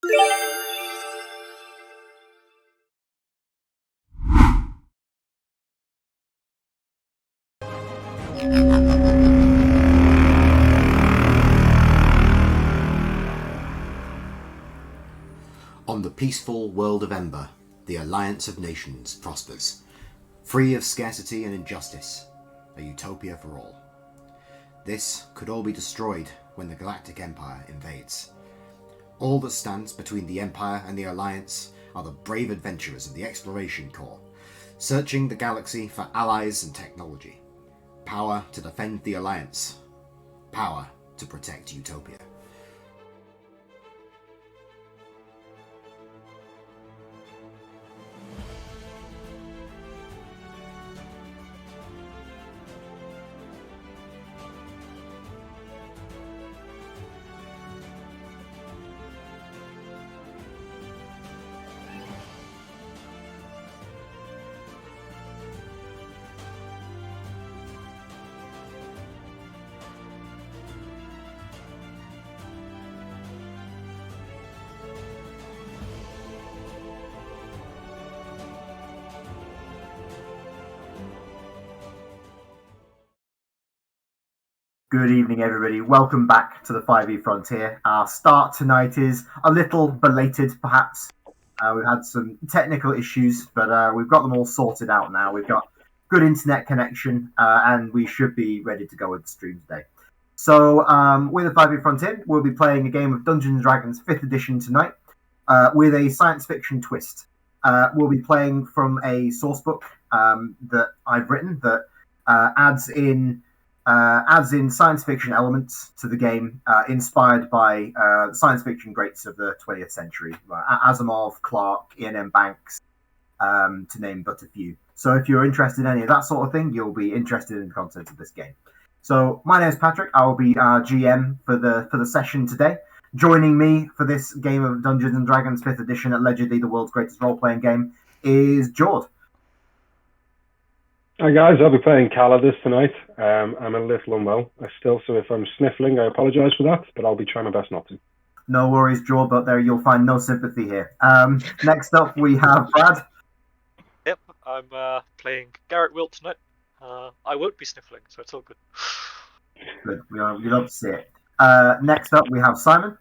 On the peaceful world of Ember, the Alliance of Nations prospers, free of scarcity and injustice, a utopia for all. This could all be destroyed when the Galactic Empire invades. All that stands between the Empire and the Alliance are the brave adventurers of the Exploration Corps, searching the galaxy for allies and technology. Power to defend the Alliance. Power to protect Utopia. Good evening, everybody. Welcome back to the 5e Frontier. Our start tonight is a little belated, perhaps. We've had some technical issues, but we've got them all sorted out now. We've got good internet connection, and we should be ready to go with the stream today. So, with the 5e Frontier, we'll be playing a game of Dungeons & Dragons 5th edition tonight, with a science fiction twist. We'll be playing from a sourcebook that I've written that adds in science fiction elements to the game, inspired by the science fiction greats of the 20th century, Asimov, Clarke, Ian M. Banks, to name but a few. So if you're interested in any of that sort of thing, you'll be interested in the content of this game. So my name is Patrick. I will be our GM for the session today. Joining me for this game of Dungeons & Dragons 5th edition, allegedly the world's greatest role-playing game, is Jord. Hi guys, I'll be playing Calidus tonight. I'm a little unwell still, so if I'm sniffling, I apologise for that, but I'll be trying my best not to. No worries, Joe, but there you'll find no sympathy here. Next up, we have Brad. Yep, I'm playing Garrett Wilt tonight. I won't be sniffling, so it's all good. Good, we love to see it. Next up, we have Simon.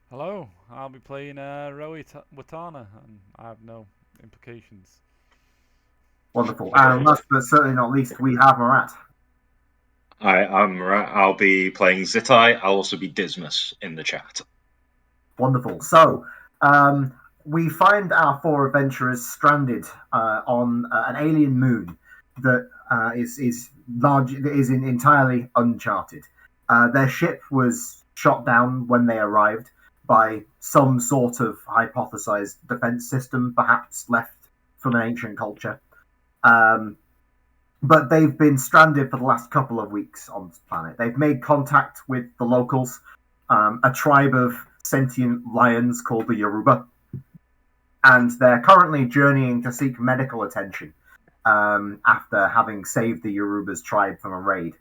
Hello, I'll be playing Rowie Watana, and I have no implications. Wonderful. And last but certainly not least, we have Marat. Hi, I'm Marat. I'll be playing Zitai. I'll also be Dismas in the chat. Wonderful. So, we find our four adventurers stranded on an alien moon that is entirely uncharted. Their ship was shot down when they arrived by some sort of hypothesized defense system, perhaps left from an ancient culture. But they've been stranded for the last couple of weeks on this planet. They've made contact with the locals, a tribe of sentient lions called the Yoruba, and they're currently journeying to seek medical attention after having saved the Yoruba's tribe from a raid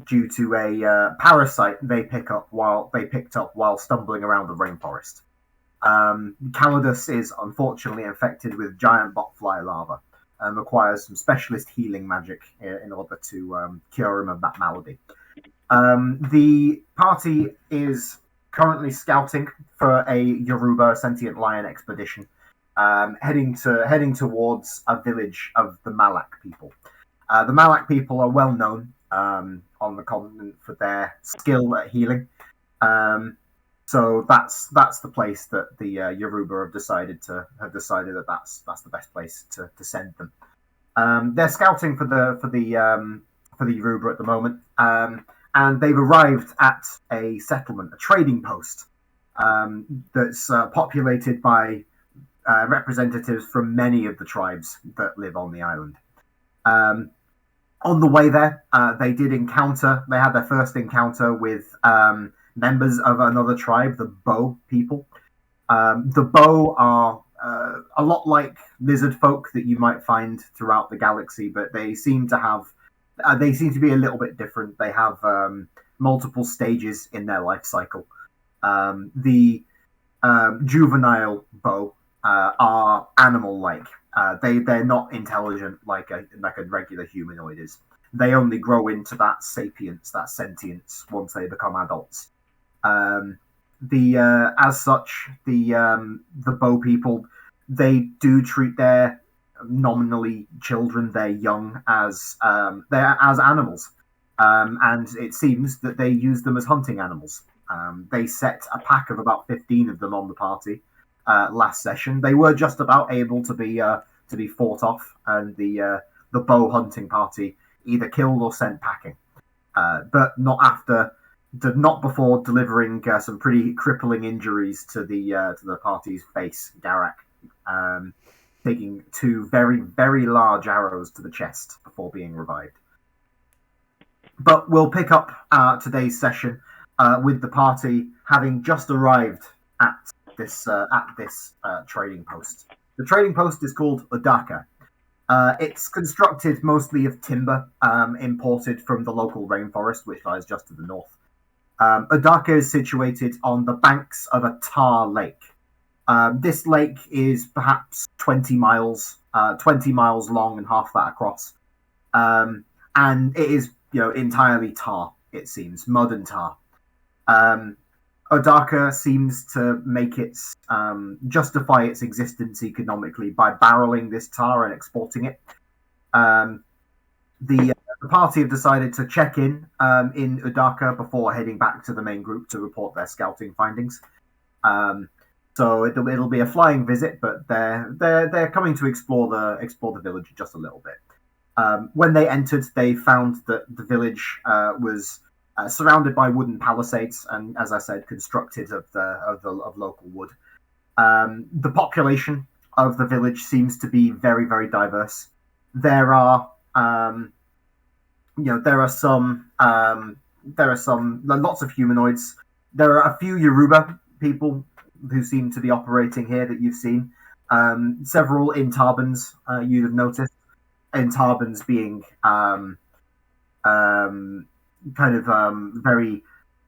due to a parasite they picked up while stumbling around the rainforest. Calidus is unfortunately infected with giant botfly larvae and requires some specialist healing magic in order to cure him of that malady. The party is currently scouting for a Yoruba sentient lion expedition, heading towards a village of the Malak people. The Malak people are well known on the continent for their skill at healing. So that's the place that the Yoruba have decided that that's the best place to send them. They're scouting for the Yoruba at the moment, and they've arrived at a settlement, a trading post that's populated by representatives from many of the tribes that live on the island. On the way there, they had their first encounter with members of another tribe, the Bo people. The Bo are a lot like lizard folk that you might find throughout the galaxy, but they seem to be a little bit different. They have multiple stages in their life cycle. The juvenile bow are animal-like. They're not intelligent like a regular humanoid is. They only grow into that sapience, that sentience, once they become adults. As such, the bow people, they do treat their nominally children, their young, as they're as animals, and it seems that they use them as hunting animals. They set a pack of about 15 of them on the party last session. They were just about able to be fought off, and the bow hunting party either killed or sent packing, but not before delivering some pretty crippling injuries to the party's face, Garak, taking 2 very, very large arrows to the chest before being revived. But we'll pick up today's session with the party having just arrived at this trading post. The trading post is called Odaka. It's constructed mostly of timber imported from the local rainforest, which lies just to the north. Odaka is situated on the banks of a tar lake. This lake is perhaps 20 miles long and half that across. And it is, entirely tar, it seems, mud and tar. Odaka seems to make its justify its existence economically by barreling this tar and exporting it. The party have decided to check in Odaka before heading back to the main group to report their scouting findings. So it'll be a flying visit, but they're coming to explore the village just a little bit. When they entered, they found that the village was surrounded by wooden palisades, and as I said, constructed of local wood. The population of the village seems to be very, very diverse. There are lots of humanoids. There are a few Yoruba people who seem to be operating here that you've seen. Several in Tarbans you'd have noticed. In Tarbans being very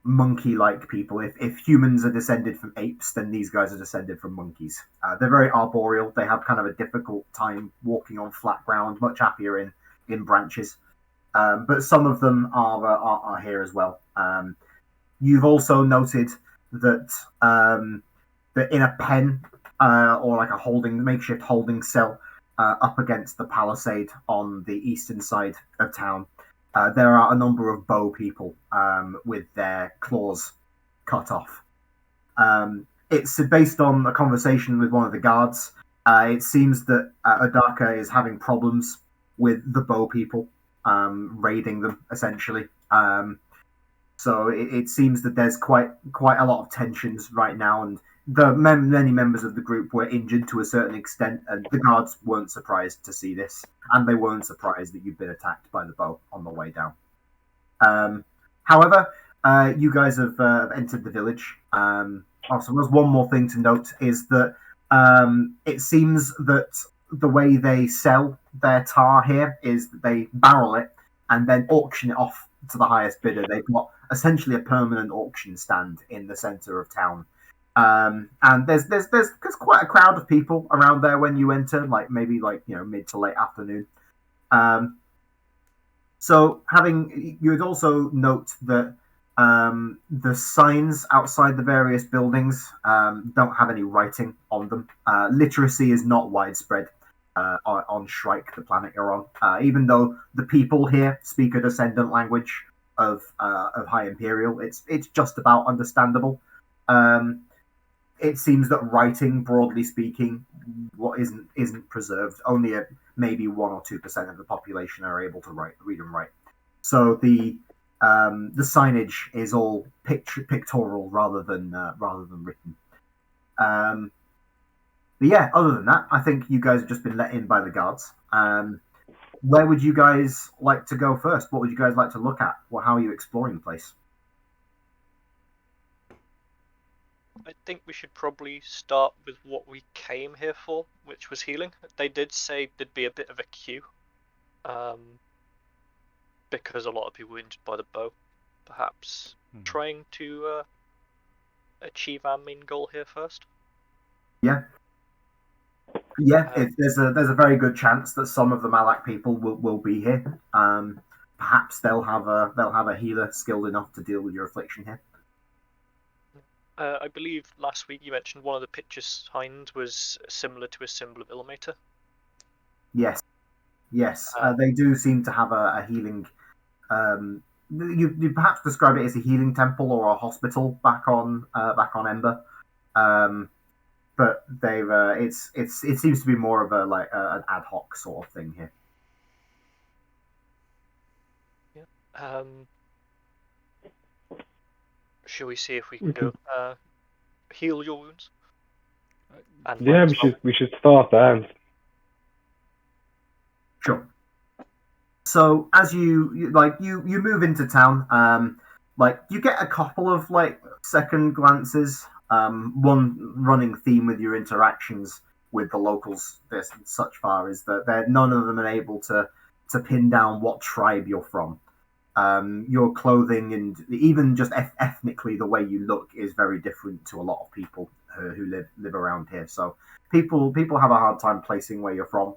monkey-like people. If humans are descended from apes, then these guys are descended from monkeys. They're very arboreal. They have kind of a difficult time walking on flat ground, much happier in branches. But some of them are here as well. You've also noted that that in a pen or like a makeshift holding cell up against the palisade on the eastern side of town, there are a number of bow people with their claws cut off. It's based on a conversation with one of the guards. It seems that Odaka is having problems with the bow people, raiding them essentially. So it seems that there's quite a lot of tensions right now, and many members of the group were injured to a certain extent, and the guards weren't surprised to see this, and they weren't surprised that you'd been attacked by the bow on the way down. However, you guys have entered the village. Also, there's one more thing to note is that it seems that the way they sell their tar here is that they barrel it and then auction it off to the highest bidder. They've got essentially a permanent auction stand in the center of town. And there's quite a crowd of people around there when you enter, maybe mid to late afternoon. So you would also note that the signs outside the various buildings don't have any writing on them. Literacy is not widespread on Shrike, the planet you're on. Even though the people here speak a descendant language of High Imperial, it's just about understandable. It seems that writing, broadly speaking, isn't preserved. Only maybe 1 or 2% of the population are able to read and write. So the signage is all pictorial rather than written. But yeah, other than that, I think you guys have just been let in by the guards. Where would you guys like to go first? What would you guys like to look at? How are you exploring the place? I think we should probably start with what we came here for, which was healing. They did say there'd be a bit of a queue, because a lot of people were injured by the bow. Perhaps trying to achieve our main goal here first? Yeah, there's a very good chance that some of the Malak people will be here. Perhaps they'll have a healer skilled enough to deal with your affliction here. I believe last week you mentioned one of the pictures signed was similar to a symbol of Illumator. Yes, they do seem to have a healing. You perhaps describe it as a healing temple or a hospital back on Ember, but they've it seems to be more of an ad hoc sort of thing here. Yeah. Shall we see if we can go heal your wounds? And Yeah, we should start there. Sure. So as you move into town, you get a couple of second glances. One running theme with your interactions with the locals this such far is that none of them are able to pin down what tribe you're from. Your clothing and even just ethnically the way you look is very different to a lot of people who live around here. So people have a hard time placing where you're from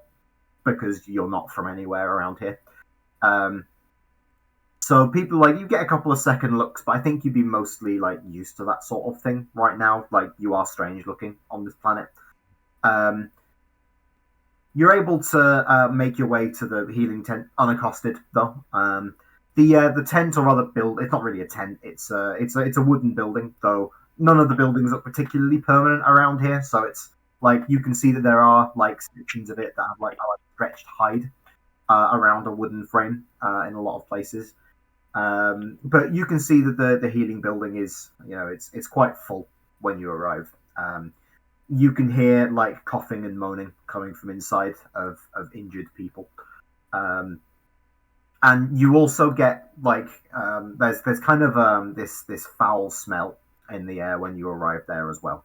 because you're not from anywhere around here. So people you get a couple of second looks, but I think you'd be mostly used to that sort of thing right now. You are strange looking on this planet. You're able to make your way to the healing tent unaccosted, though. The tent, or rather, it's not really a tent. It's a wooden building, though. None of the buildings are particularly permanent around here, so it's you can see that there are sections of it that have a stretched hide around a wooden frame in a lot of places. But you can see that the healing building is it's quite full when you arrive. You can hear coughing and moaning coming from inside of injured people. And you also get there's kind of this foul smell in the air when you arrive there as well.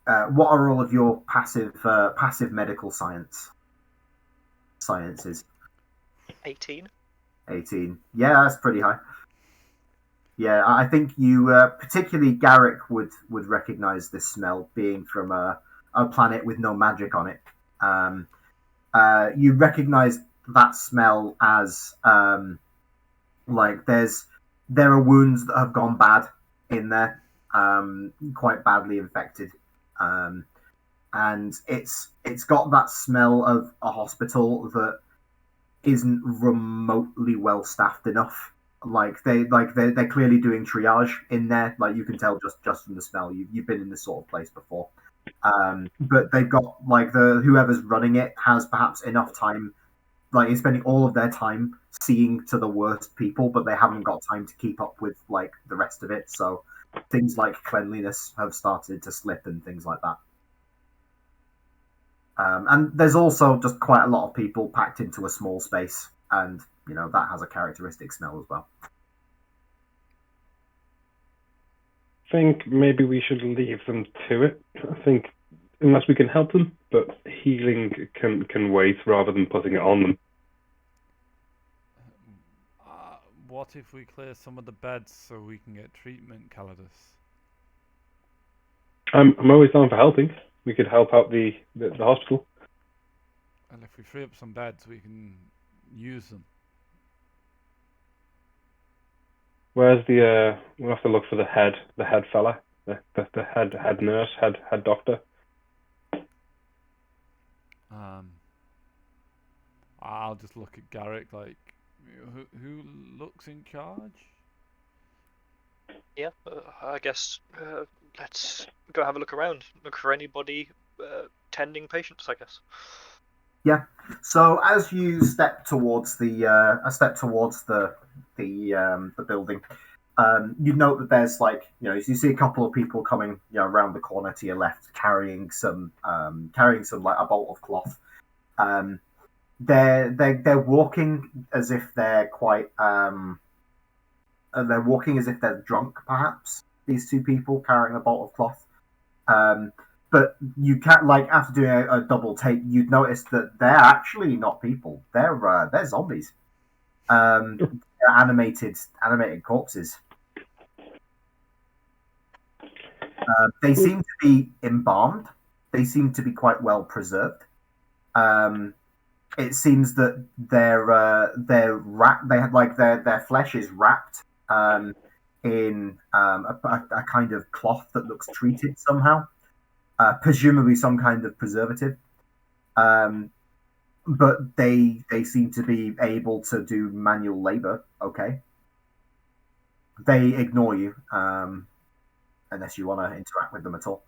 What are all of your passive medical sciences? 18. 18. Yeah, that's pretty high. Yeah, I think you particularly Garrick would recognize this smell being from a planet with no magic on it. You recognize that smell as there are wounds that have gone bad in there, quite badly infected, and it's got that smell of a hospital that isn't remotely well staffed enough. They're clearly doing triage in there. You can tell just from the smell. You've been in this sort of place before. But they've got whoever's running it has perhaps enough time, is spending all of their time seeing to the worst people, but they haven't got time to keep up with the rest of it. So things like cleanliness have started to slip and things like that. And there's also just quite a lot of people packed into a small space, and that has a characteristic smell as well. I think maybe we should leave them to it. I think unless we can help them, but healing can wait rather than putting it on them. What if we clear some of the beds so we can get treatment, Calidus? I'm always down for helping. We could help out the hospital. And if we free up some beds, we can use them. Where's we'll have to look for the head fella, the head nurse, head doctor. I'll just look at Garrick who looks in charge? Yeah, I guess let's go have a look around. Look for anybody tending patients, I guess. Yeah. So as you step towards the building, you note that there's you see a couple of people coming around the corner to your left, carrying some a bolt of cloth. They're walking as if they're they're drunk, perhaps, these two people carrying a bolt of cloth. But you can't after doing a double take, you'd notice that they're actually not people. They're zombies. They're animated corpses. They seem to be embalmed. They seem to be quite well preserved. It seems that their they had like their flesh is wrapped in a kind of cloth that looks treated somehow, presumably some kind of preservative. But they seem to be able to do manual labor. Okay, they ignore you unless you want to interact with them at all.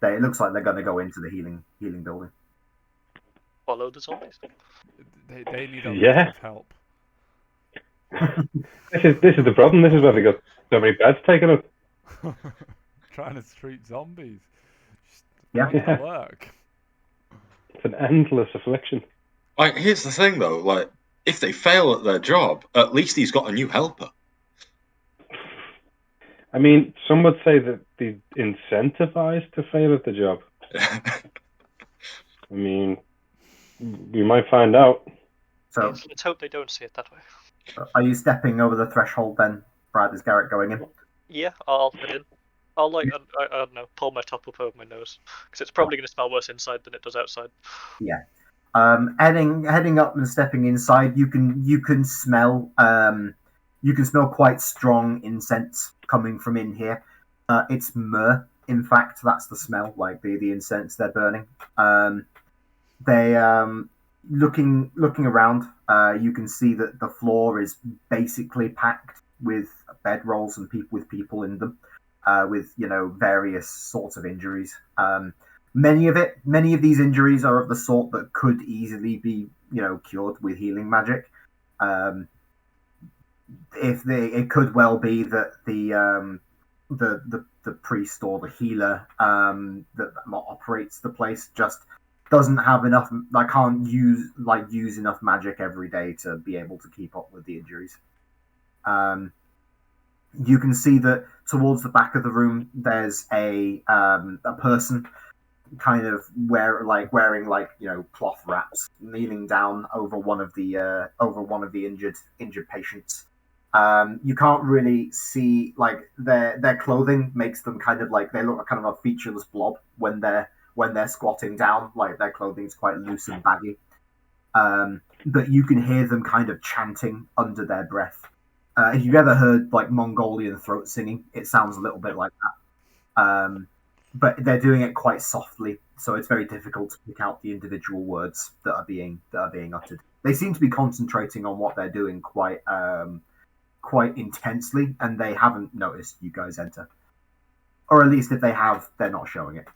It looks like they're going to go into the healing building. Follow the zombies. They need a lot Yeah. of help. This is the problem. This is why they got so many beds taken up. Trying to treat zombies. Just Yeah. not gonna work. It's an endless affliction. Like, here's the thing, though. Like, if they fail at their job, at least he's got a new helper. I mean, some would say that they're incentivized to fail at the job. I mean, we might find out. So, Yes, let's hope they don't see it that way. are you stepping over the threshold then, Brad? Is Garrett going in? Yeah, I'll head in. I'll I don't know, pull my top up over my nose because it's probably going to smell worse inside than it does outside. Yeah. Heading up and stepping inside, you can smell quite strong incense coming from in here. It's myrrh. In fact, that's the smell, like the incense they're burning. They looking around. You can see that the floor is basically packed with bedrolls and people in them, with various sorts of injuries. Many of these injuries are of the sort that could easily be cured with healing magic. It could well be that the priest or the healer that operates the place just doesn't have enough. Can't use enough magic every day to be able to keep up with the injuries. You can see that towards the back of the room, there's a person kind of wearing cloth wraps, kneeling down over one of the injured patients. You can't really see their clothing makes them kind of they look like kind of a featureless blob when they're squatting down. Like their clothing's quite loose and baggy. But you can hear them kind of chanting under their breath. If you've ever heard Mongolian throat singing, it sounds a little bit like that. But they're doing it quite softly, so it's very difficult to pick out the individual words that are being uttered. They seem to be concentrating on what they're doing quite intensely, and they haven't noticed you guys enter. Or at least if they have, they're not showing it.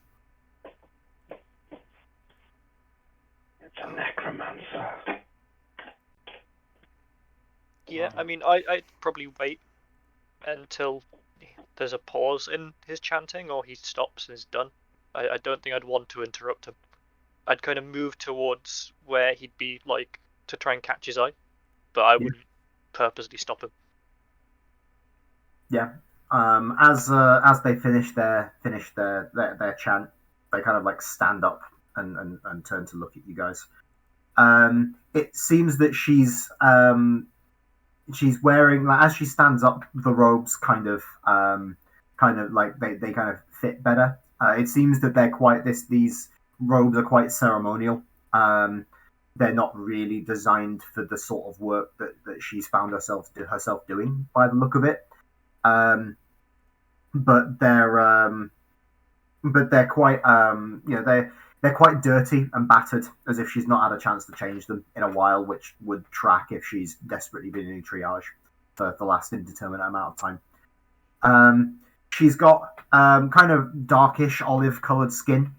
It's a necromancer. Yeah, I mean, I'd probably wait until there's a pause in his chanting or he stops and is done. I don't think I'd want to interrupt him. I'd kind of move towards where he'd be to try and catch his eye, but I wouldn't purposely stop him. Yeah. As they finish their chant, they kind of stand up and turn to look at you guys. It seems that she's wearing, as she stands up, the robes kind of they kind of fit better. It seems that these robes are quite ceremonial. They're not really designed for the sort of work that she's found herself doing by the look of it. But they're quite they're quite dirty and battered, as if she's not had a chance to change them in a while, which would track if she's desperately been in triage for the last indeterminate amount of time. She's got kind of darkish olive-colored skin,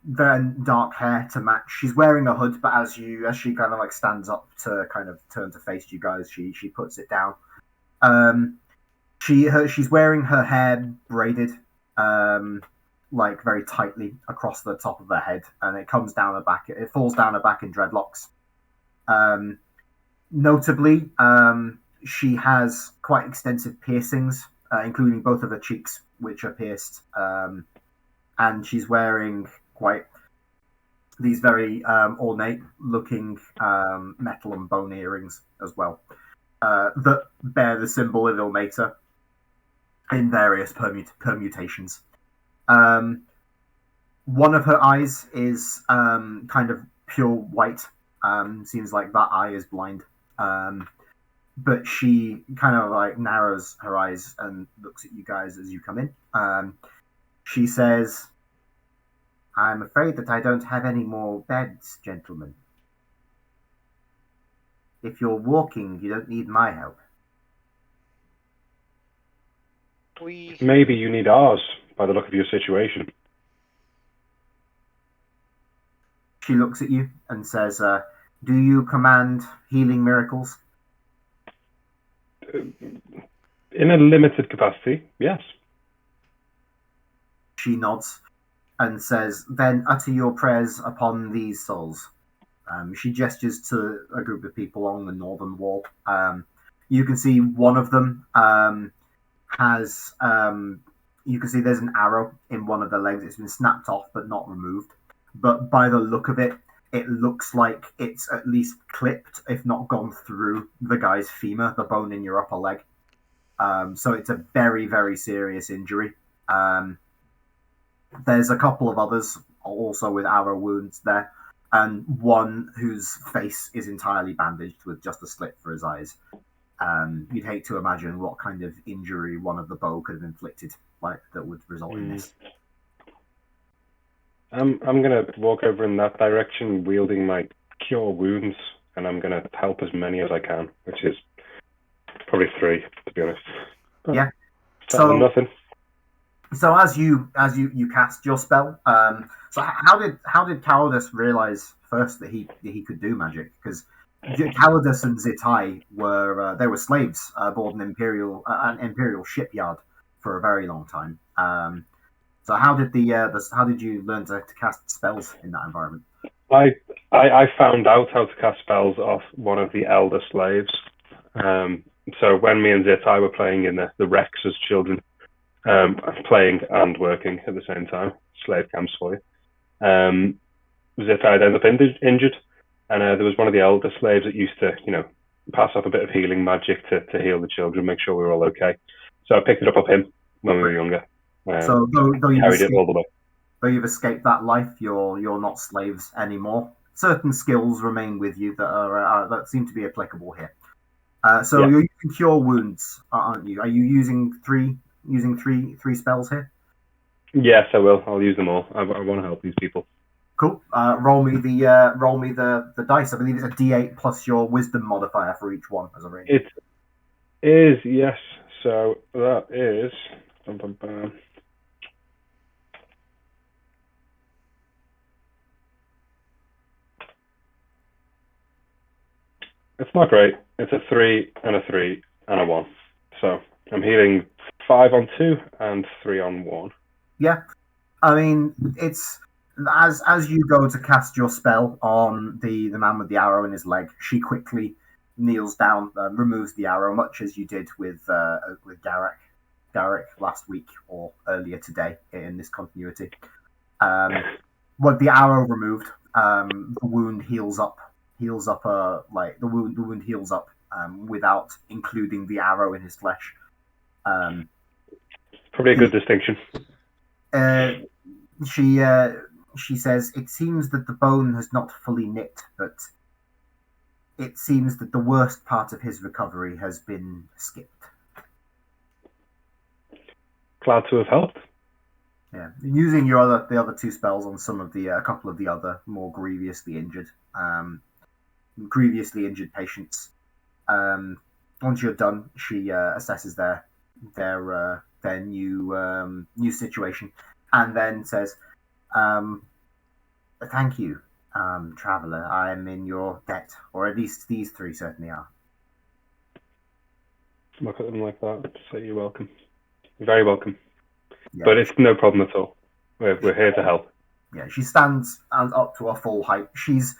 very dark hair to match. She's wearing a hood, but as she kind of stands up to kind of turn to face you guys, she puts it down. She's wearing her hair braided, very tightly across the top of her head, and it comes down her back. It falls down her back in dreadlocks. Notably, she has quite extensive piercings, including both of her cheeks, which are pierced, and she's wearing these very ornate-looking metal and bone earrings as well, that bear the symbol of Ilmater. in various permutations. One of her eyes is kind of pure white. Seems like that eye is blind. But she kind of like narrows her eyes and looks at you guys as you come in. She says, "I'm afraid that I don't have any more beds, gentlemen. If you're walking, you don't need my help." Maybe you need ours, by the look of your situation. She looks at you and says, "Do you command healing miracles?" In a limited capacity, yes. She nods and says, "Then utter your prayers upon these souls." She gestures to a group of people along the northern wall. You can see one of them has... you can see there's an arrow in one of the legs. It's been snapped off but not removed. But by the look of it, it looks like it's at least clipped, if not gone through, the guy's femur, the bone in your upper leg. So it's a very, very serious injury. There's a couple of others also with arrow wounds there, and one whose face is entirely bandaged with just a slit for his eyes. You'd hate to imagine what kind of injury one of the bow could have inflicted, like that would result in this. I'm gonna walk over in that direction, wielding my cure wounds, and I'm gonna help as many as I can, which is probably 3, to be honest. But yeah. So nothing. So as you cast your spell, so how did Cowardice realize first that he could do magic? Because Cowardice and Zitai were they were slaves aboard an imperial shipyard for a very long time. So how did you learn to cast spells in that environment? I found out how to cast spells off one of the elder slaves. So when me and Zitai were playing in the Rex as children, playing and working at the same time, slave camps for you. Zitai ended up injured, and there was one of the elder slaves that used to, pass off a bit of healing magic to heal the children, make sure we were all okay. So I picked it up off him when we were younger. So though carried it all the way. Though you've escaped that life, you're not slaves anymore. Certain skills remain with you that seem to be applicable here. So you're using cure wounds, aren't you? Are you using three spells here? Yes, I will. I'll use them all. I want to help these people. Cool. Roll me the dice. I believe it's a D8 plus your wisdom modifier for each one as a range. It is, yes. So that is. It's not great. It's a 3 and a 3 and a 1. So I'm healing 5 on 2 and 3 on 1. Yeah. I mean, it's as you go to cast your spell on the man with the arrow in his leg, she quickly kneels down, removes the arrow, much as you did with Garrick last week or earlier today in this continuity. With the arrow removed, the wound heals up. The wound heals up without including the arrow in his flesh. Probably a good distinction. She says, "It seems that the bone has not fully knit, but it seems that the worst part of his recovery has been skipped." Glad to have helped. Yeah, using the other 2 spells on a couple of the other more grievously injured patients. Once you're done, she assesses their new situation, and then says, "Thank you, traveler. I am in your debt, or at least these 3 certainly are." Look at them like that. Say you're welcome. You're very welcome. Yeah. But it's no problem at all. We're here to help. Yeah, she stands up to her full height. She's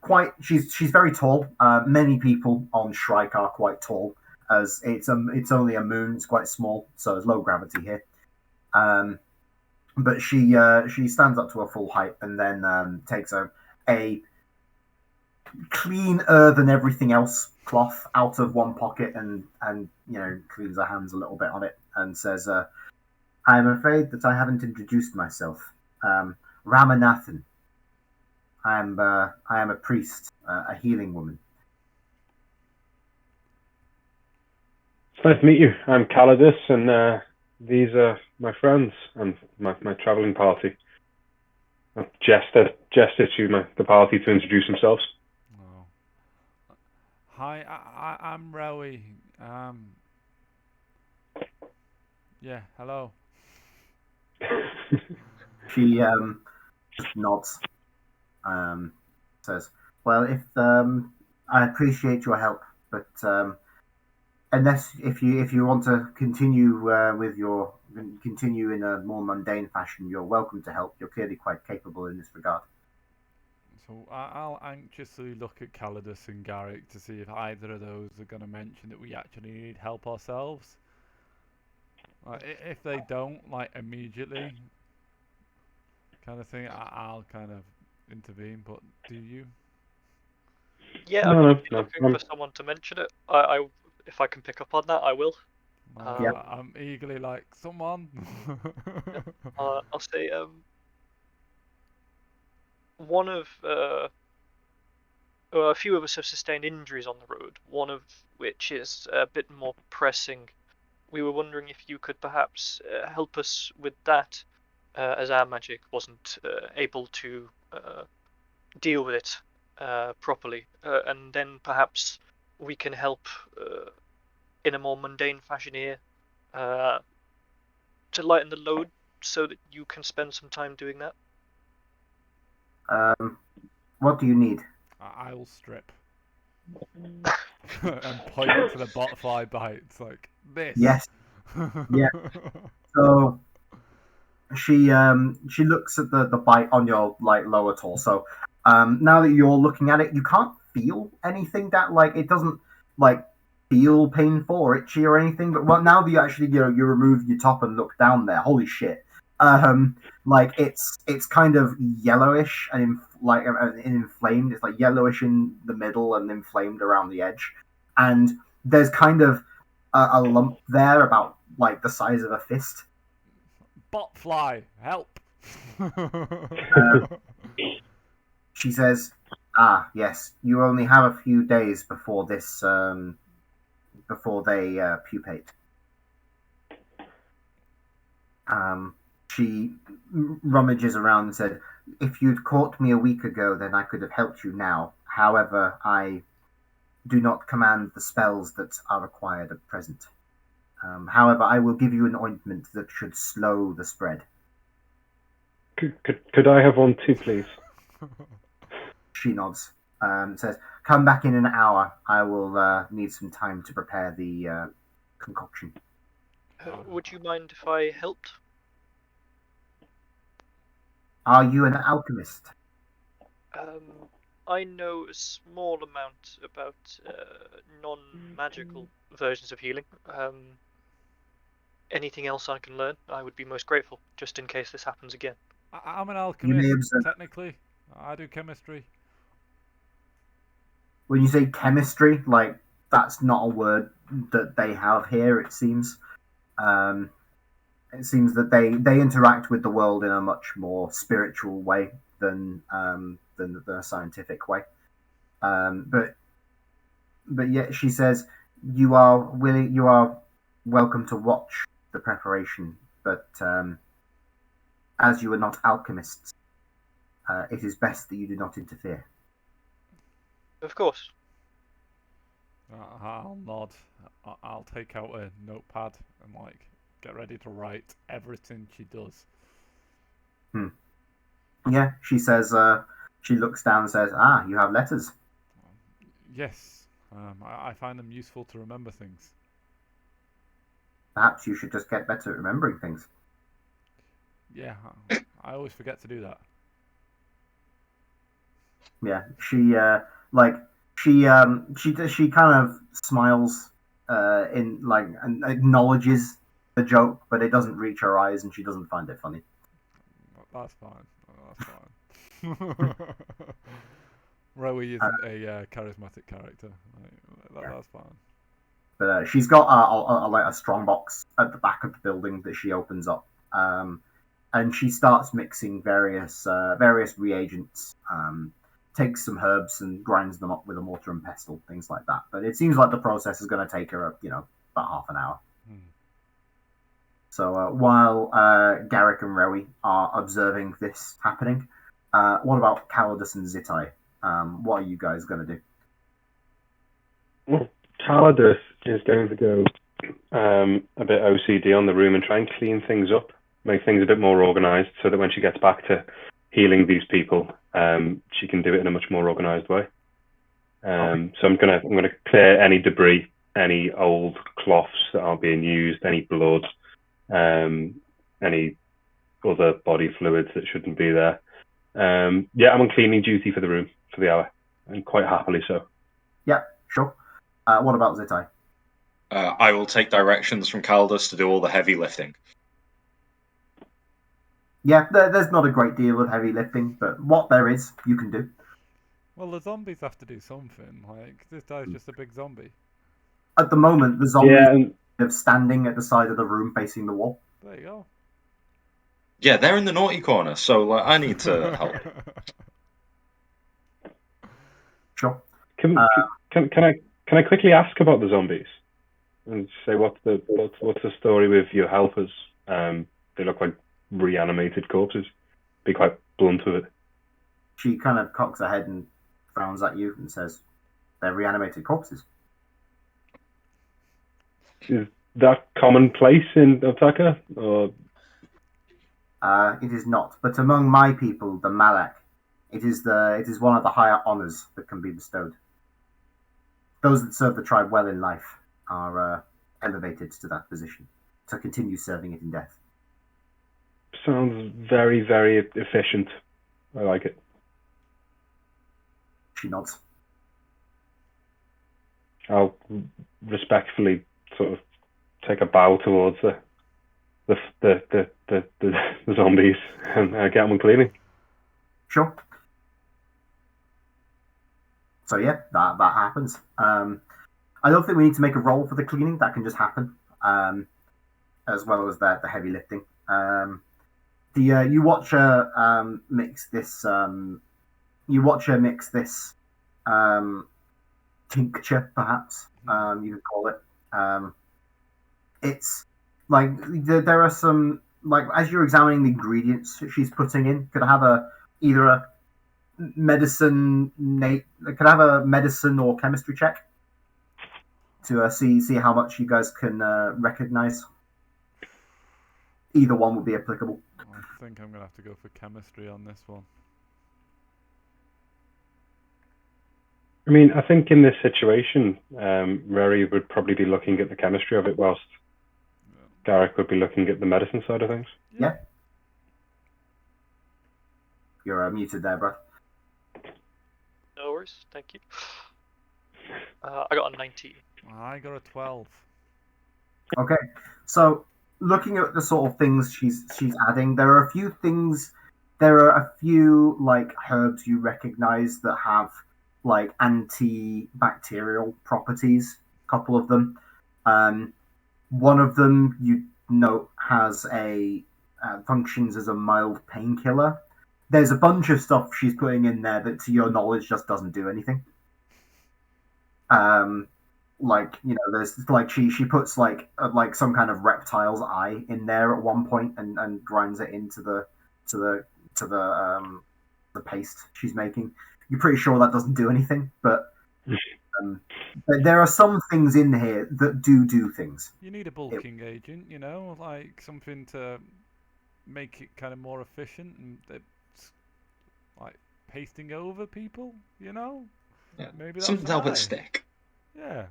very tall. Many people on Shrike are quite tall, as it's only a moon. It's quite small, so there's low gravity here. But she stands up to her full height and then takes a cleaner than everything else cloth out of one pocket and cleans her hands a little bit on it and says, "I'm afraid that I haven't introduced myself. Ramanathan. I am a priest, a healing woman." It's nice to meet you. I'm Calidus, and these are my friends and my travelling party. I've gestured to the party to introduce themselves. Oh. Hi, I'm Rowie. Yeah, hello. She just nods. Says, "Well, if I appreciate your help, but unless if you want to continue continue in a more mundane fashion, you're welcome to help. You're clearly quite capable in this regard." So I'll anxiously look at Calidus and Garrick to see if either of those are going to mention that we actually need help ourselves. If they don't, like immediately, kind of thing, I'll kind of intervene. But do you? Yeah, No, if you're no, looking for someone to mention it, if I can pick up on that, I will. I'm eagerly like someone. I'll say one of well, a few of us have sustained injuries on the road. One of which is a bit more pressing. We were wondering if you could perhaps help us with that, as our magic wasn't able to deal with it properly, and then perhaps we can help in a more mundane fashion here to lighten the load, so that you can spend some time doing that. What do you need? I'll strip and point to the botfly bites like this. Yes. Yeah. So she looks at the bite on your like lower torso. Now that you're looking at it, you can't feel anything that like it doesn't like feel painful or itchy or anything. But now that you actually you remove your top and look down there, holy shit! Like it's kind of yellowish and inflamed. It's like yellowish in the middle and inflamed around the edge, and there's kind of a lump there about like the size of a fist. Botfly, help! She says, "Ah, yes, you only have a few days before this, before they pupate." She rummages around and said, "If you'd caught me a week ago, then I could have helped you now. However, I do not command the spells that are required at present. However, I will give you an ointment that should slow the spread." Could I have one too, please? She nods. Says, "Come back in an hour. I will need some time to prepare the concoction." Would you mind if I helped? Are you an alchemist? I know a small amount about non-magical versions of healing. Anything else I can learn, I would be most grateful, just in case this happens again. I'm an You may alchemist, observe. technically. I do chemistry. When you say chemistry, like that's not a word that they have here. It seems. It seems that they interact with the world in a much more spiritual way than a scientific way. But yet she says you are willing, you are welcome to watch the preparation, but as you are not alchemists, it is best that you do not interfere. Of course. I'll nod. I'll take out a notepad and like get ready to write everything she does. Yeah, she says. She looks down and says, "Ah, you have letters." Yes, I find them useful to remember things. Perhaps you should just get better at remembering things. Yeah, I always forget to do that. Yeah, she kind of smiles in like and acknowledges the joke, but it doesn't reach her eyes, and she doesn't find it funny. That's fine. That's fine. Rowie isn't a charismatic character. That's fine. But she's got a strong box at the back of the building that she opens up, and she starts mixing various reagents. Takes some herbs and grinds them up with a mortar and pestle, things like that. But it seems like the process is going to take her, about half an hour. So while Garrick and Rowie are observing this happening, what about Calidus and Zitai? What are you guys going to do? Well, Calidus is going to go a bit OCD on the room and try and clean things up, make things a bit more organized, so that when she gets back to healing these people, she can do it in a much more organized way. So I'm gonna clear any debris, any old cloths that aren't being used, any blood, any other body fluids that shouldn't be there. I'm on cleaning duty for the room for the hour, and quite happily so. Yeah, sure. What about Zitai? I will take directions from Calidus to do all the heavy lifting. Yeah, there's not a great deal of heavy lifting, but what there is, you can do. Well, the zombies have to do something. Like, this guy's just a big zombie. At the moment, the zombies are standing at the side of the room facing the wall. There you go. Yeah, they're in the naughty corner, so I need to help. Sure. Can I quickly ask about the zombies and say what's the story with your helpers? They look like reanimated corpses. Be quite blunt with it. She kind of cocks her head and frowns at you and says, "They're reanimated corpses." Is that commonplace in Otaka? Or it is not, but among my people, the Malak, it is one of the higher honors that can be bestowed. Those that serve the tribe well in life are elevated to that position to continue serving it in death. Sounds very, very efficient. I like it. She nods. I'll respectfully sort of take a bow towards the zombies and get them on cleaning. Sure. So yeah, that happens. I don't think we need to make a roll for the cleaning. That can just happen, as well as the heavy lifting. You watch her mix this. You watch her mix this tincture, perhaps you could call it. It's like there are some, like, as you're examining the ingredients she's putting in, could have either a medicine or chemistry check to see how much you guys can recognize. Either one would be applicable. I think I'm gonna have to go for chemistry on this one. I mean, I think in this situation, Rory would probably be looking at the chemistry of it, whilst Garrick would be looking at the medicine side of things. Yeah. You're muted there, bro. No worries, thank you. I got a 19. I got a 12. Okay, so looking at the sort of things she's adding, there are a few things. There are a few like herbs you recognize that have like antibacterial properties. A couple of them. One of them you note has functions as a mild painkiller. There's a bunch of stuff she's putting in there that, to your knowledge, just doesn't do anything. There's like she puts like some kind of reptile's eye in there at one point and grinds it into the paste she's making. You're pretty sure that doesn't do anything, but there are some things in here that do things. You need a bulking agent, like something to make it kind of more efficient, and it's like pasting over people, Yeah. Maybe that's something to help it stick. Yeah.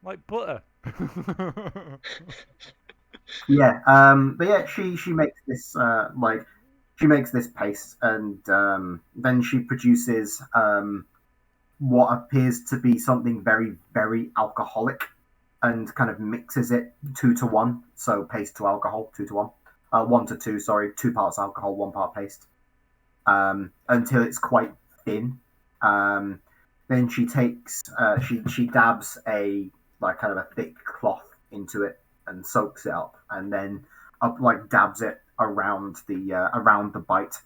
Like butter. Yeah, but yeah, she makes this she makes this paste, and then she produces what appears to be something very, very alcoholic, and kind of mixes it 2-to-1. So paste to alcohol 2-to-1, 1-to-2. Sorry, 2 parts alcohol, 1 part paste, until it's quite thin, Then she takes she dabs a kind of a thick cloth into it and soaks it up, and then dabs it around the bite.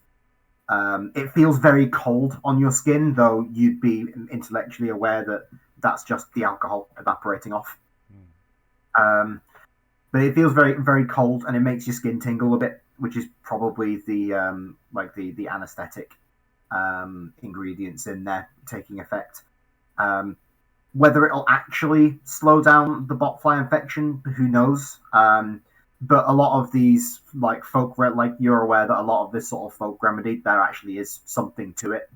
It feels very cold on your skin, though you'd be intellectually aware that that's just the alcohol evaporating off. But it feels very, very cold, and it makes your skin tingle a bit, which is probably the anesthetic ingredients in there taking effect. Whether it'll actually slow down the botfly infection, who knows? But a lot of these you're aware that a lot of this sort of folk remedy, there actually is something to it.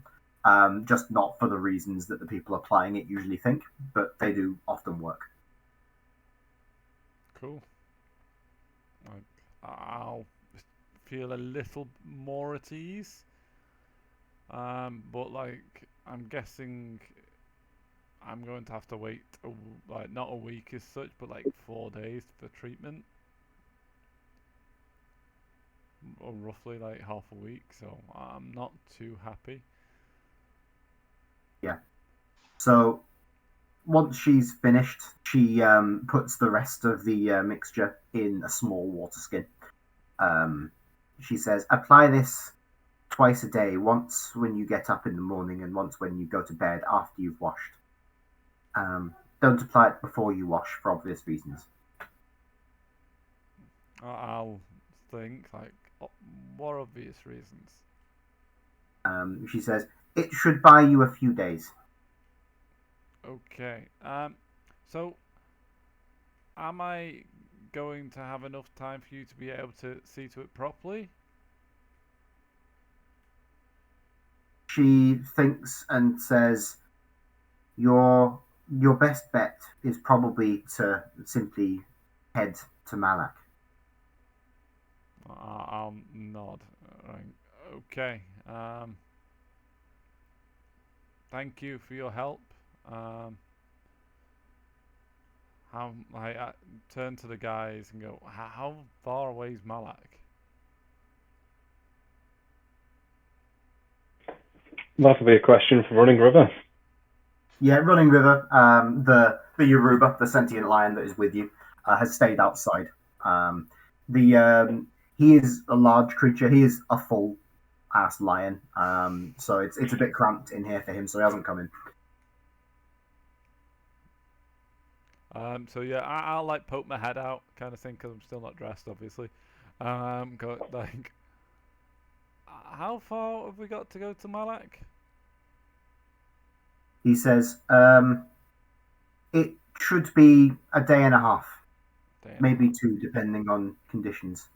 Just not for the reasons that the people applying it usually think, but they do often work. Cool. I'll feel a little more at ease. But I'm guessing I'm going to have to wait not a week as such, but 4 days for treatment. Or roughly half a week, so I'm not too happy. Yeah. So once she's finished, she puts the rest of the mixture in a small water skin. She says, apply this twice a day, once when you get up in the morning and once when you go to bed after you've washed. Don't apply it before you wash for obvious reasons. I'll think, what obvious reasons? She says, it should buy you a few days. Okay. So, am I going to have enough time for you to be able to see to it properly? She thinks and says, your best bet is probably to simply head to Malak. I'll nod. Okay. Thank you for your help. I turn to the guys and go, how far away is Malak? That'll be a question for Running River. Yeah, Running River, the Yoruba, the sentient lion that is with you, has stayed outside. He is a large creature. He is a full-ass lion, so it's a bit cramped in here for him, so he hasn't come in. So yeah, I'll poke my head out, kind of thing, because I'm still not dressed, obviously. How far have we got to go to Malak? He says, it should be a day and a half, maybe 2, depending on conditions.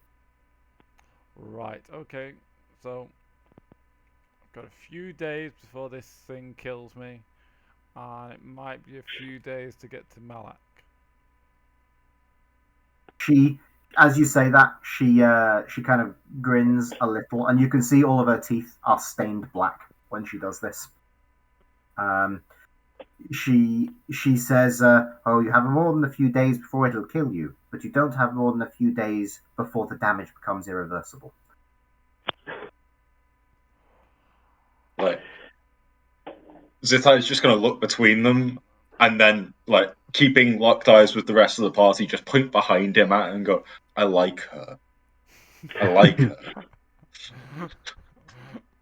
Right. Okay. So I've got a few days before this thing kills me, and it might be a few days to get to Malak. She, as you say that, she kind of grins a little, and you can see all of her teeth are stained black when she does this. She says, "Oh, you have more than a few days before it'll kill you, but you don't have more than a few days before the damage becomes irreversible." Zitai's just going to look between them and then, keeping locked eyes with the rest of the party, just point behind him at and go, I like her. I like her.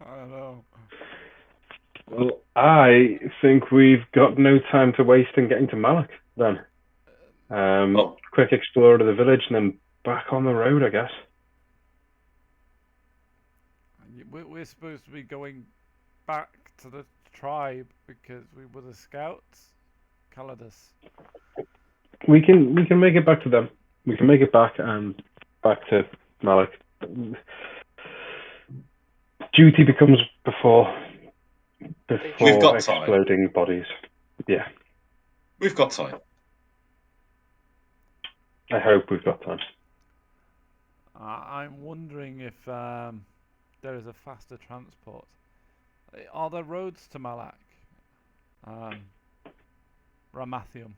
I don't know. Well, I think we've got no time to waste in getting to Malak, then. Quick explore of the village and then back on the road, I guess. We're supposed to be going back to the tribe because we were the scouts. Calidus. We can make it back to them. We can make it back and back to Malak. Duty becomes before We've got exploding time. Bodies. Yeah. We've got time. I hope we've got time. I'm wondering if there is a faster transport. Are there roads to Malak? Ramathium.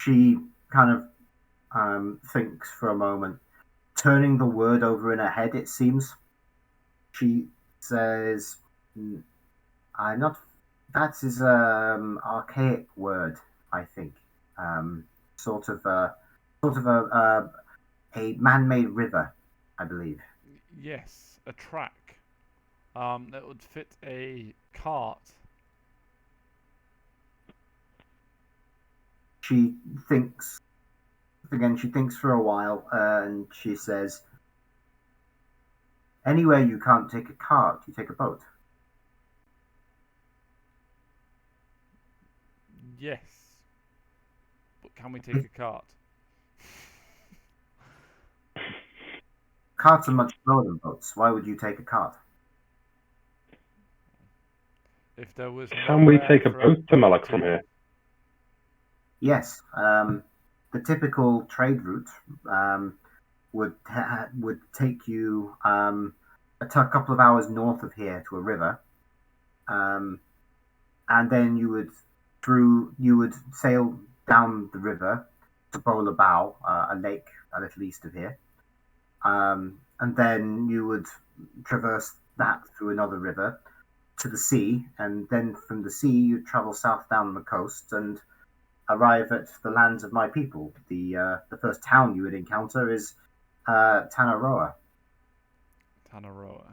She kind of thinks for a moment, turning the word over in her head, it seems. She says, I'm not. That is archaic word, I think. Um, sort of a man-made river, I believe. Yes, a track. That would fit a cart. She thinks again. She thinks for a while, and she says, "Anywhere you can't take a cart, you take a boat." Yes, but can we take a cart? Carts are much slower than boats. Why would you take a cart? If there was Can we nowhere take a for boat to Malak to from here? Yes, the typical trade route would take you a couple of hours north of here to a river, um, and then you would sail down the river to Bola Bao, a lake a little east of here, and then you would traverse that through another river to the sea, and then from the sea you travel south down the coast and arrive at the lands of my people. The first town you would encounter is Tanaroa. Tanaroa?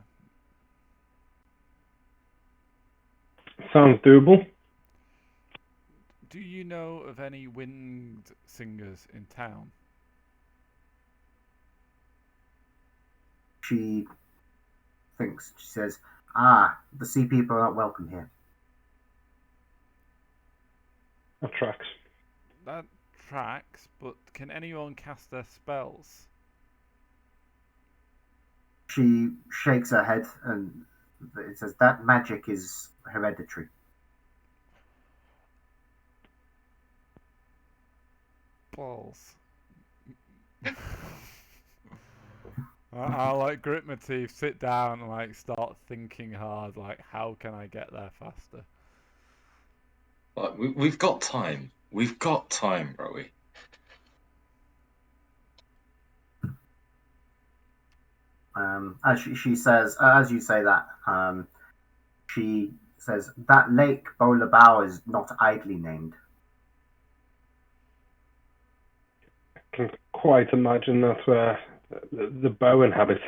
Sounds doable. Do you know of any wind singers in town? She thinks. She says, "Ah, the sea people are not welcome here." That tracks. That tracks, but can anyone cast their spells? She shakes her head and it says that magic is hereditary. Balls. I'll like grit my teeth, sit down, and like start thinking hard. Like, how can I get there faster? Like, we've got time. We've got time, Rowie. As she says, as you say that, she says that lake Bola Bao is not idly named. I can quite imagine that's where the bow inhabit.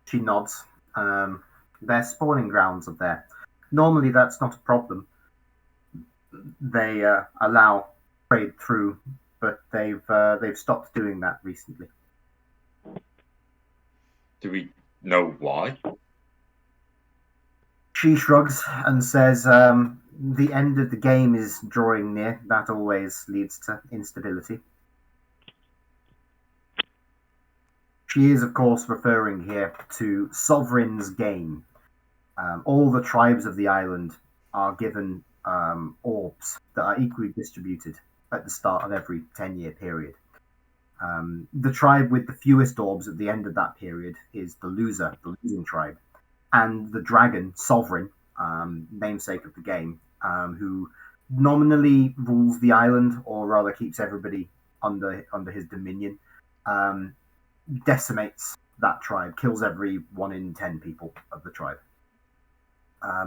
She nods. Their spawning grounds are there. Normally, that's not a problem. They allow trade through, but they've stopped doing that recently. Do we know why? She shrugs and says, "The end of the game is drawing near. That always leads to instability." She is, of course, referring here to Sovereign's Game. All the tribes of the island are given orbs that are equally distributed at the start of every 10-year period. The tribe with the fewest orbs at the end of that period is the loser, the losing tribe. And the dragon, Sovereign, namesake of the game, who nominally rules the island, or rather keeps everybody under his dominion, decimates that tribe, kills every 1 in 10 people of the tribe.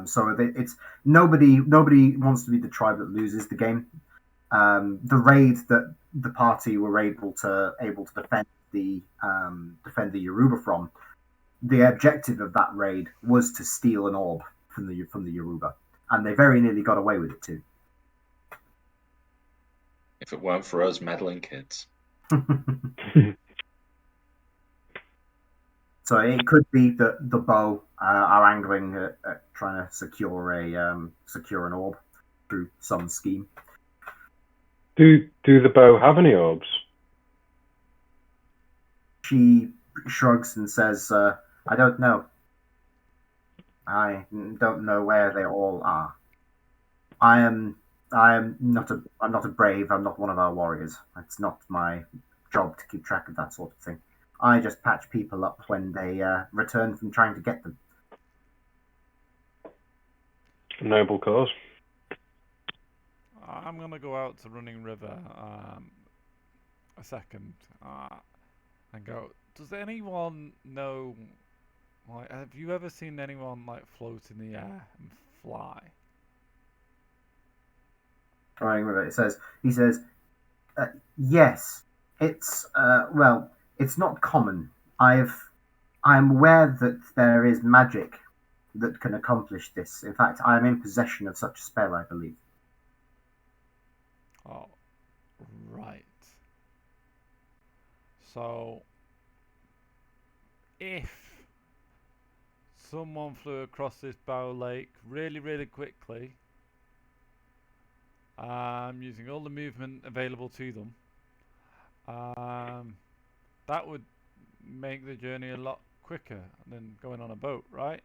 So it's nobody wants to be the tribe that loses the game. The raid that the party were able to defend the Yoruba from, the objective of that raid was to steal an orb from the Yoruba, and they very nearly got away with it too. If it weren't for us meddling kids. So it could be that the bow are angling at trying to secure an orb through some scheme. Do the bow have any orbs? She shrugs and says, "I don't know. I don't know where they all are. I'm not a brave. I'm not one of our warriors. It's not my job to keep track of that sort of thing. I just patch people up when they return from trying to get them." Noble cause. I'm gonna go out to Running River a second and go. Does anyone know Like, have you ever seen anyone like float in the air and fly? Running River. He says, yes, it's well, it's not common. I'm aware that there is magic that can accomplish this. In fact, I am in possession of such a spell, I believe. Oh, right. So, if someone flew across this bow lake really, really quickly, using all the movement available to them, that would make the journey a lot quicker than going on a boat, right?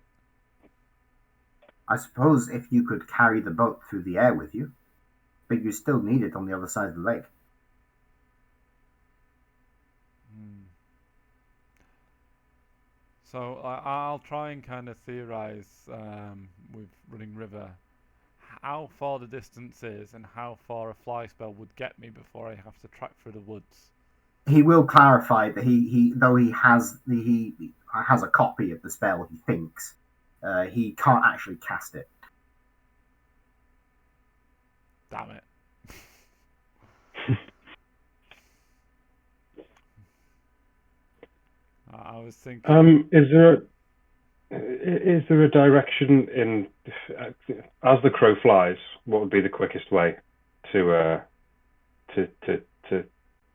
I suppose if you could carry the boat through the air with you, but you still need it on the other side of the lake. So I'll try and kind of theorize with Running River how far the distance is and how far a fly spell would get me before I have to track through the woods. He will clarify that he has a copy of the spell. He thinks he can't actually cast it. Damn it. I was thinking. Is there a direction in as the crow flies? What would be the quickest way to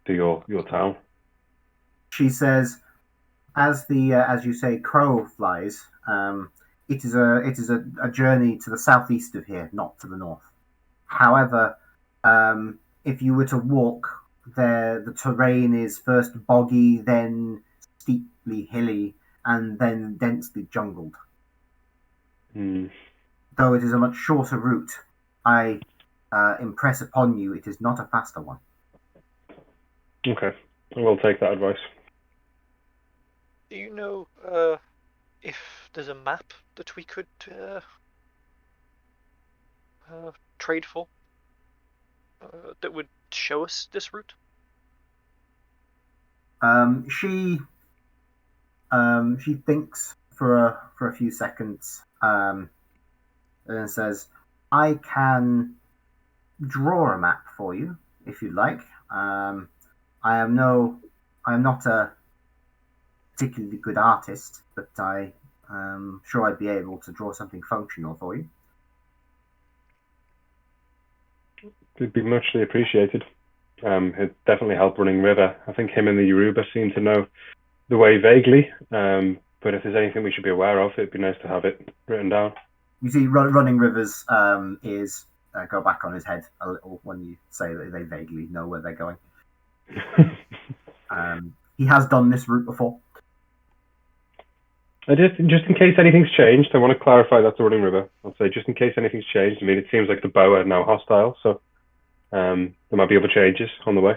your town? She says, as you say, crow flies. It is a journey to the southeast of here, not to the north. However, if you were to walk there, the terrain is first boggy, then steeply hilly, and then densely jungled. Though it is a much shorter route, I impress upon you it is not a faster one. Okay, I will take that advice. Do you know if there's a map that we could trade for that would show us this route? She thinks for a few seconds, and then says, "I can draw a map for you if you'd like. I am not a particularly good artist, but I'm sure I'd be able to draw something functional for you." It'd be muchly appreciated. It'd definitely help Running River. I think him and the Yoruba seem to know the way vaguely, but if there's anything we should be aware of, it'd be nice to have it written down. You see, Running River's ears go back on his head a little when you say that they vaguely know where they're going. He has done this route before. Just in case anything's changed, I want to clarify that's the Running River. I'll say just in case anything's changed. I mean, it seems like the bow are now hostile, so there might be other changes on the way.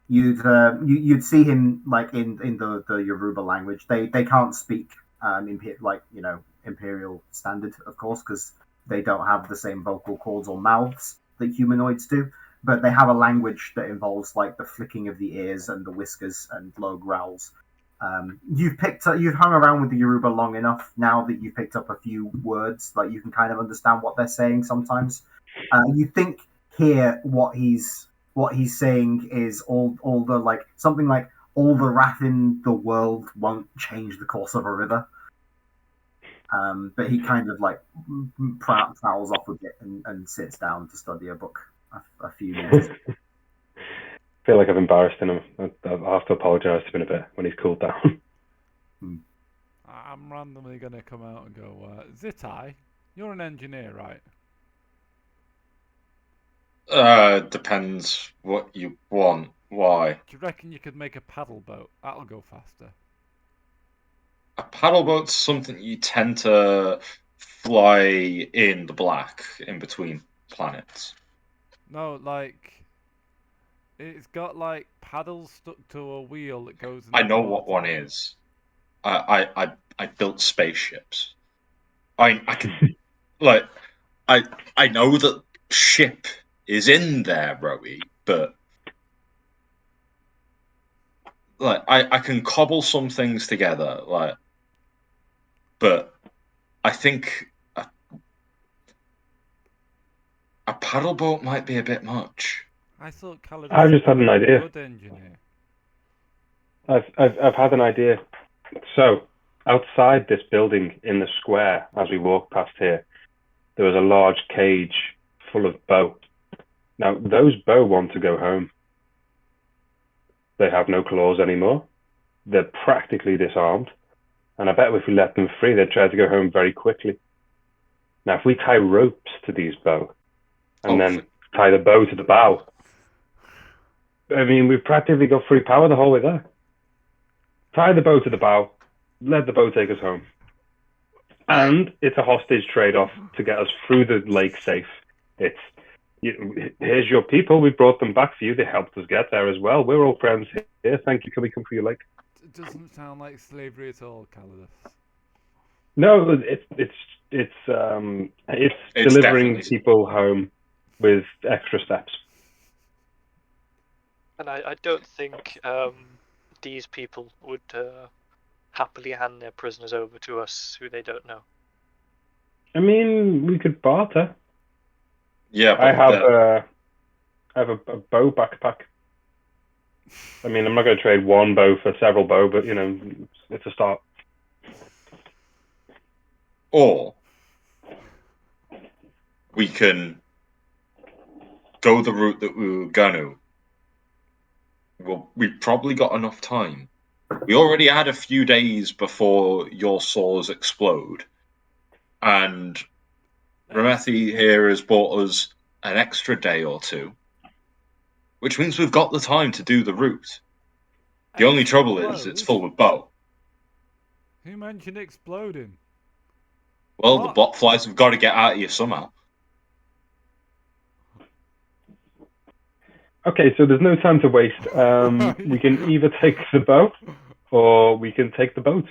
You'd see him like in the Yoruba language. They can't speak Imperial Standard, of course, because they don't have the same vocal cords or mouths that humanoids do. But they have a language that involves like the flicking of the ears and the whiskers and low growls. You've hung around with the Yoruba long enough now that you've picked up a few words, like you can kind of understand what they're saying sometimes. You think here what he's saying is all the like something like all the wrath in the world won't change the course of a river. But he kind of like prowls off a bit and sits down to study a book a few minutes. I feel like I've embarrassed him. I'll have to apologise to him in a bit when he's cooled down. I'm randomly going to come out and go, Zitai, you're an engineer, right? Depends what you want. Why? Do you reckon you could make a paddle boat? That'll go faster. A paddle boat's something you tend to fly in the black in between planets. No, like it's got like paddles stuck to a wheel that goes in I the know water. what one is. I built spaceships. I can like I know that ship is in there, Rowie, but like I can cobble some things together. Like but I think a paddle boat might be a bit much. I thought Calidus I just had was an a idea. good engineer. I've had an idea. So, outside this building in the square, as we walk past here, there was a large cage full of bow. Now, those bow want to go home. They have no claws anymore. They're practically disarmed. And I bet if we let them free, they'd try to go home very quickly. Now, if we tie ropes to these bow and then tie the bow to the bow, I mean, we've practically got free power the whole way there. Tie the bow to the bow, let the bow take us home. And it's a hostage trade-off to get us through the lake safe. It's, here's your people, we brought them back for you, they helped us get there as well. We're all friends here, thank you, can we come for your lake? It doesn't sound like slavery at all, Calidus. No, it's delivering definitely people home with extra steps. And I don't think these people would happily hand their prisoners over to us who they don't know. I mean, we could barter. Yeah, I but have a bow backpack. I mean, I'm not going to trade one bow for several bow, but you know, it's a start. or we can go the route that we were gonna. Well, we've probably got enough time. We already had a few days before your saws explode, and Ramethi here has bought us an extra day or two, which means we've got the time to do the route. The only trouble is it's full of bow. Who mentioned exploding? Well, What? the bot flies have got to get out of here somehow. Okay, so there's no time to waste. We can either take the bow, or we can take the boat.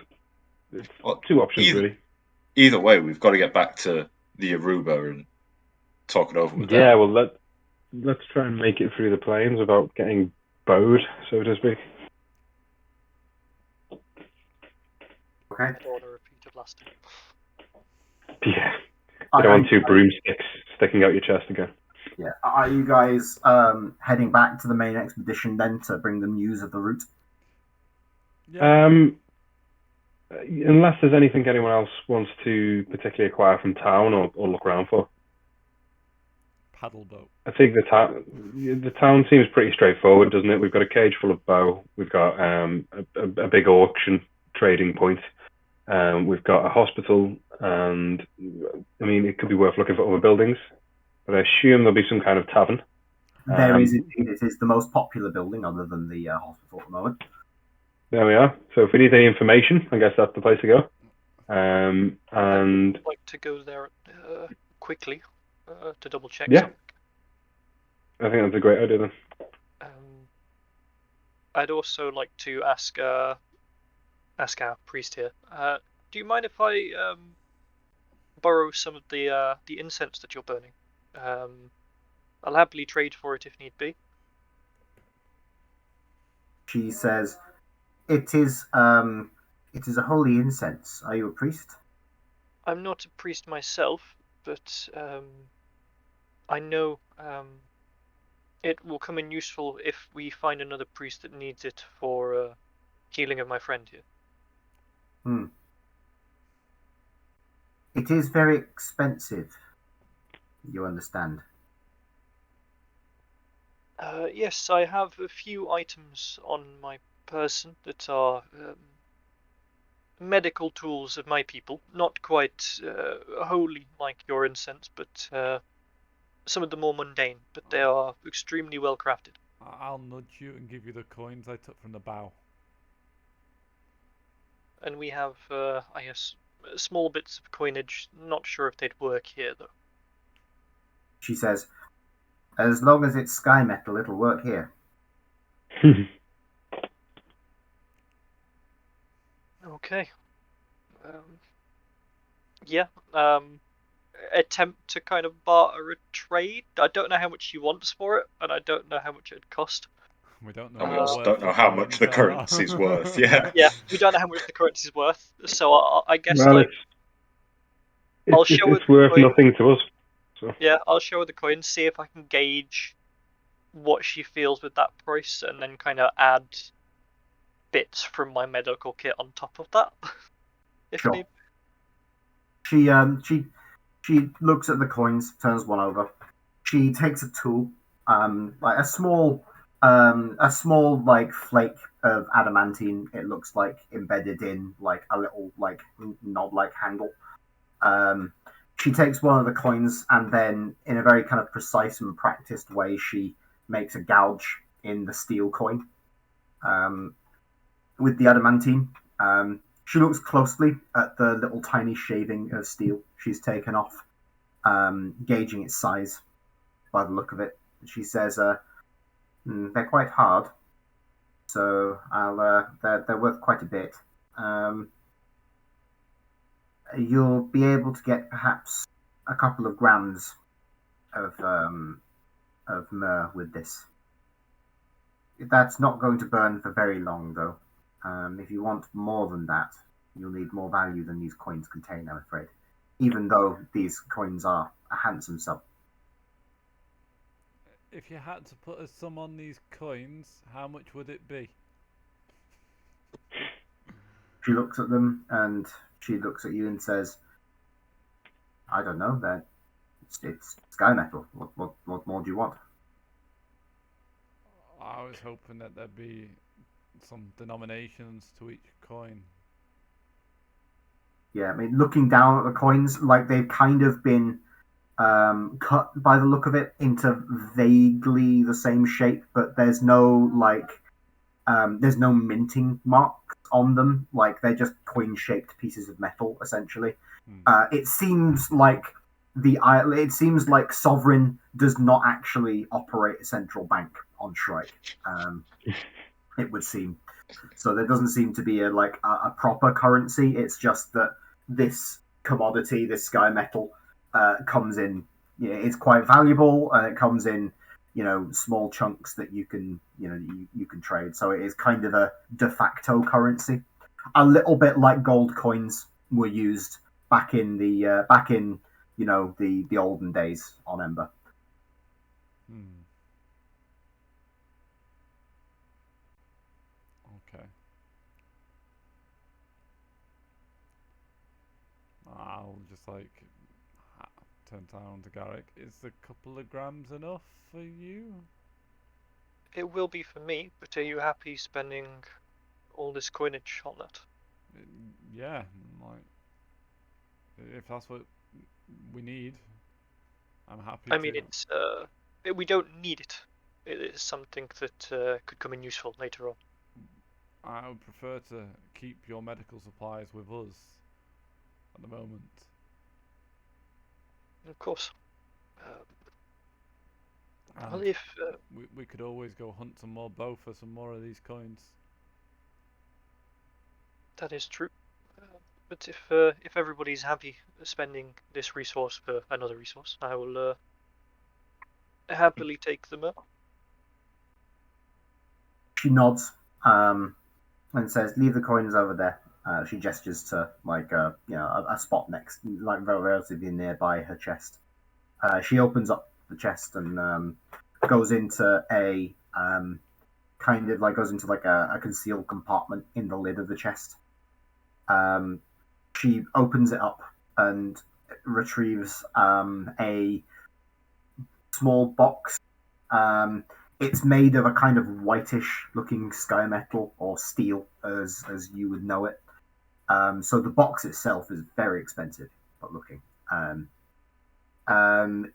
It's two options, really. Either way, we've got to get back to the Aruba and talk it over with them. Yeah, well, let's try and make it through the plains without getting bowed, so to speak. Okay. I don't want to repeat of last time. Yeah. You don't want two broomsticks sticking out your chest again. Yeah. Are you guys heading back to the main expedition then to bring them news of the route? Yeah. Unless there's anything anyone else wants to particularly acquire from town or look around for. Paddle boat. I think the town seems pretty straightforward, doesn't it? We've got a cage full of bow. We've got a big auction trading point. We've got a hospital, and I mean, it could be worth looking for other buildings. But I assume there'll be some kind of tavern. There is indeed. It is the most popular building other than the hospital at the moment. There we are. So if we need any information, I guess that's the place to go. And I'd like to go there quickly to double check. Yeah. Something. I think that's a great idea then. I'd also like to ask our priest here. Do you mind if I borrow some of the incense that you're burning? I'll happily trade for it if need be. She says, "It is a holy incense. Are you a priest?" I'm not a priest myself, but I know it will come in useful if we find another priest that needs it for healing of my friend here. It is very expensive. You understand? Yes, I have a few items on my person that are medical tools of my people. Not quite holy like your incense, but some of the more mundane. But they are extremely well crafted. I'll nudge you and give you the coins I took from the bow. And we have, I guess, small bits of coinage. Not sure if they'd work here, though. She says, "As long as it's sky metal, it'll work here." Okay. Yeah. Attempt to kind of barter a trade. I don't know how much she wants for it, and I don't know how much it'd cost. We don't know. And we how also worth don't know the how much the coins are. currency's worth. Yeah. Yeah, we don't know how much the currency's worth, so I guess Well, like I'll show her it's the worth coin. nothing to us. So. Yeah, I'll show her the coin, see if I can gauge what she feels with that price, and then kind of add bits from my medical kit on top of that. If Sure. need. She looks at the coins, turns one over. She takes a tool, like a small like flake of adamantine. It looks like embedded in like a little like knob-like handle. She takes one of the coins and then, in a very kind of precise and practiced way, she makes a gouge in the steel coin with the adamantine. She looks closely at the little tiny shaving of steel she's taken off, gauging its size by the look of it. She says, "They're quite hard, so they're worth quite a bit. You'll be able to get perhaps a couple of grams of myrrh with this. That's not going to burn for very long, though. If you want more than that, you'll need more value than these coins contain, I'm afraid. Even though these coins are a handsome sum." If you had to put a sum on these coins, how much would it be? She looks at them and she looks at you and says, "I don't know. It's sky metal. What more do you want?" I was hoping that there'd be some denominations to each coin. Yeah, I mean, looking down at the coins, like they've kind of been cut by the look of it into vaguely the same shape, but there's no minting marks on them. Like they're just coin-shaped pieces of metal, essentially. It seems like Sovereign does not actually operate a central bank on Shrike. It would seem. So there doesn't seem to be a proper currency. It's just that this commodity, this sky metal, comes in. It's quite valuable, and it comes in, small chunks that you can trade. So it is kind of a de facto currency, a little bit like gold coins were used back in the olden days on Ember. Okay. I'll just turn down to Garrick. Is a couple of grams enough for you? It will be for me, but are you happy spending all this coinage on that? Yeah, if that's what we need, I'm happy. I mean, it's we don't need it. It is something that could come in useful later on. I would prefer to keep your medical supplies with us at the moment. Of course. Well, if we could always go hunt some more bow for some more of these coins. That is true. But if everybody's happy spending this resource for another resource, I will happily take them up. She nods and says, "Leave the coins over there." She gestures to a spot next, like relatively nearby her chest. She opens up the chest and goes into a a concealed compartment in the lid of the chest. She opens it up and retrieves a small box. It's made of a kind of whitish looking sky metal or steel, as you would know it. So the box itself is very expensive, but looking.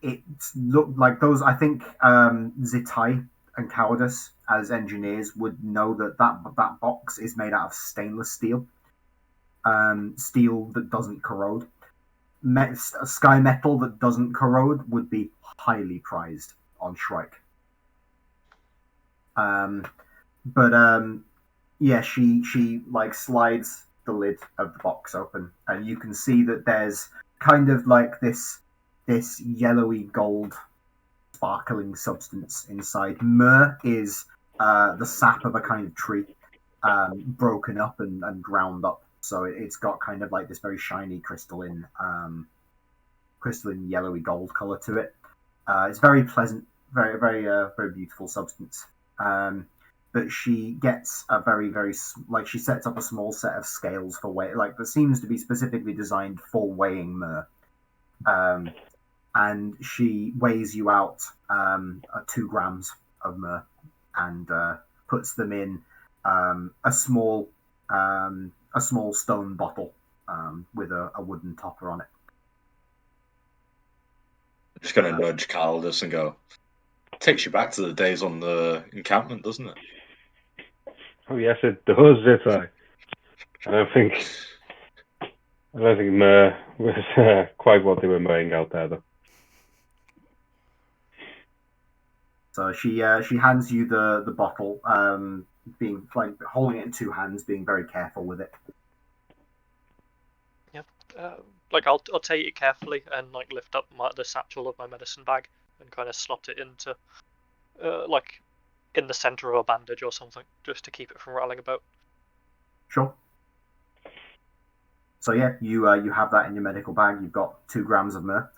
It looked like those. I think Zitai and Cowardice, as engineers, would know that box is made out of stainless steel. Steel that doesn't corrode. Sky metal that doesn't corrode would be highly prized on Shrike. She slides the lid of the box open, and you can see that there's kind of like this yellowy gold sparkling substance inside. Myrrh is the sap of a kind of tree, broken up and ground up. So it's got kind of like this very shiny crystalline yellowy gold color to it. It's very pleasant, very beautiful substance. But she gets a like she sets up a small set of scales for weight, like that seems to be specifically designed for weighing myrrh. And she weighs you out 2 grams of myrrh and puts them in a small stone bottle with a wooden topper on it. I'm just going to nudge Caldas and go, takes you back to the days on the encampment, doesn't it? Oh yes, it does, Zitai. I don't think myrrh was quite what they were mowing out there, though. So she hands you the bottle, being like holding it in 2 hands, being very careful with it. Yeah. Like I'll take it carefully and like lift up the satchel of my medicine bag and kind of slot it into like in the center of a bandage or something, just to keep it from rattling about. Sure. So yeah, you have that in your medical bag. You've got 2 grams of myrrh.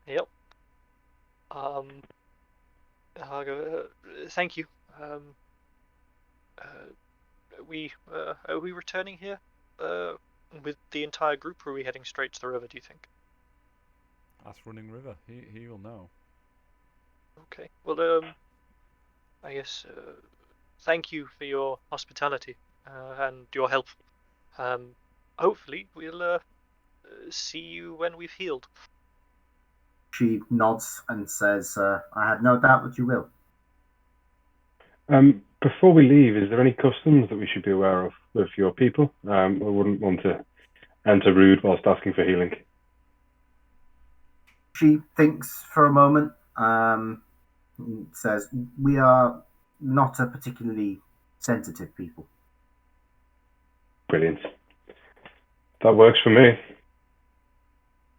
Yep. Thank you. Are we returning here with the entire group, or are we heading straight to the river, do you think? Ask Running River. He will know. Okay. Well, I guess thank you for your hospitality and your help. Hopefully we'll see you when we've healed. She nods and says, I had no doubt that you will. Before we leave, is there any customs that we should be aware of with your people? I wouldn't want to enter rude whilst asking for healing. She thinks for a moment, says, we are not a particularly sensitive people. Brilliant. That works for me.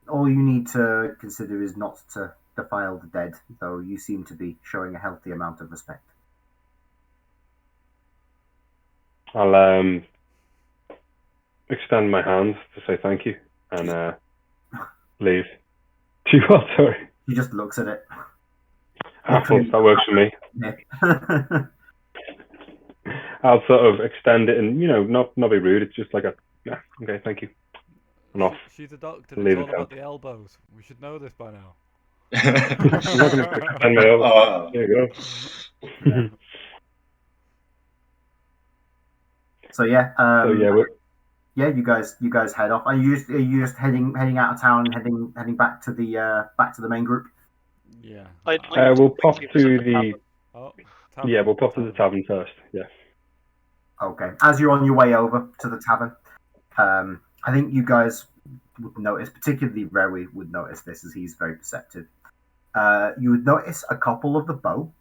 All you need to consider is not to defile the dead, though you seem to be showing a healthy amount of respect. I'll extend my hand to say thank you and leave. Do you what? Sorry. He just looks at it. That works for me. Yeah. I'll sort of extend it and, not be rude. It's just like okay, thank you. And off. She's a doctor. Leave It's all it about the elbows. We should know this by now. I'm not going to extend my elbow. There you go. So yeah, you guys head off. Are you just heading out of town, heading back to the main group? Yeah. We'll pop to the. Tavern. We'll pop to the tavern first. Yeah. Okay. As you're on your way over to the tavern, I think you guys would notice, particularly Rewi would notice this, as he's very perceptive. You would notice a couple of the bow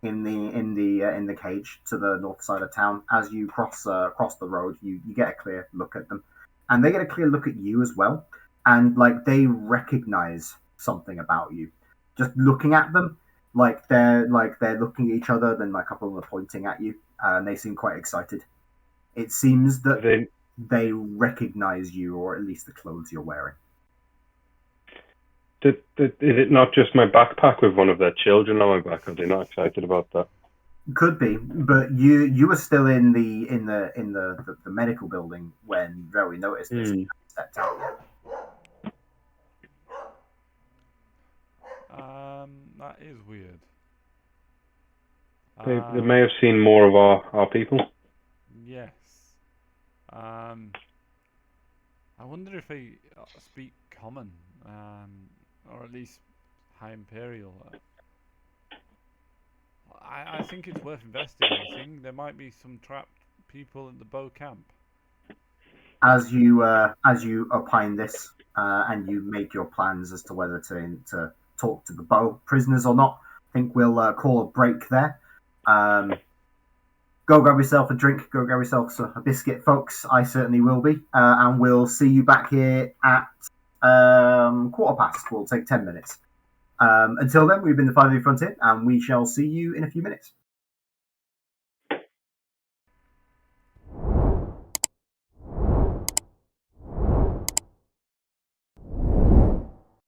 in the cage to the north side of town. As you cross the road, you get a clear look at them, and they get a clear look at you as well. And like they recognize something about you, just looking at them. They're looking at each other. Then like a couple of them are pointing at you, and they seem quite excited. It seems that they recognize you, or at least the clothes you're wearing. Is it not just my backpack with one of their children on my back? Are they not excited about that? Could be, but you were still in the medical building when Zoe noticed this and stepped out yet. That is weird. They may have seen more of our people. Yes. I wonder if they speak common, or at least High Imperial. I think it's worth investigating. There might be some trapped people in the bow camp. As you opine this, and you make your plans as to whether to talk to the bow prisoners or not, I think we'll call a break there. Go grab yourself a drink. Go grab yourself a biscuit, folks. I certainly will be. And we'll see you back here at 1:15. We'll take 10 minutes. Until then, we've been the 5e Frontier, and we shall see you in a few minutes.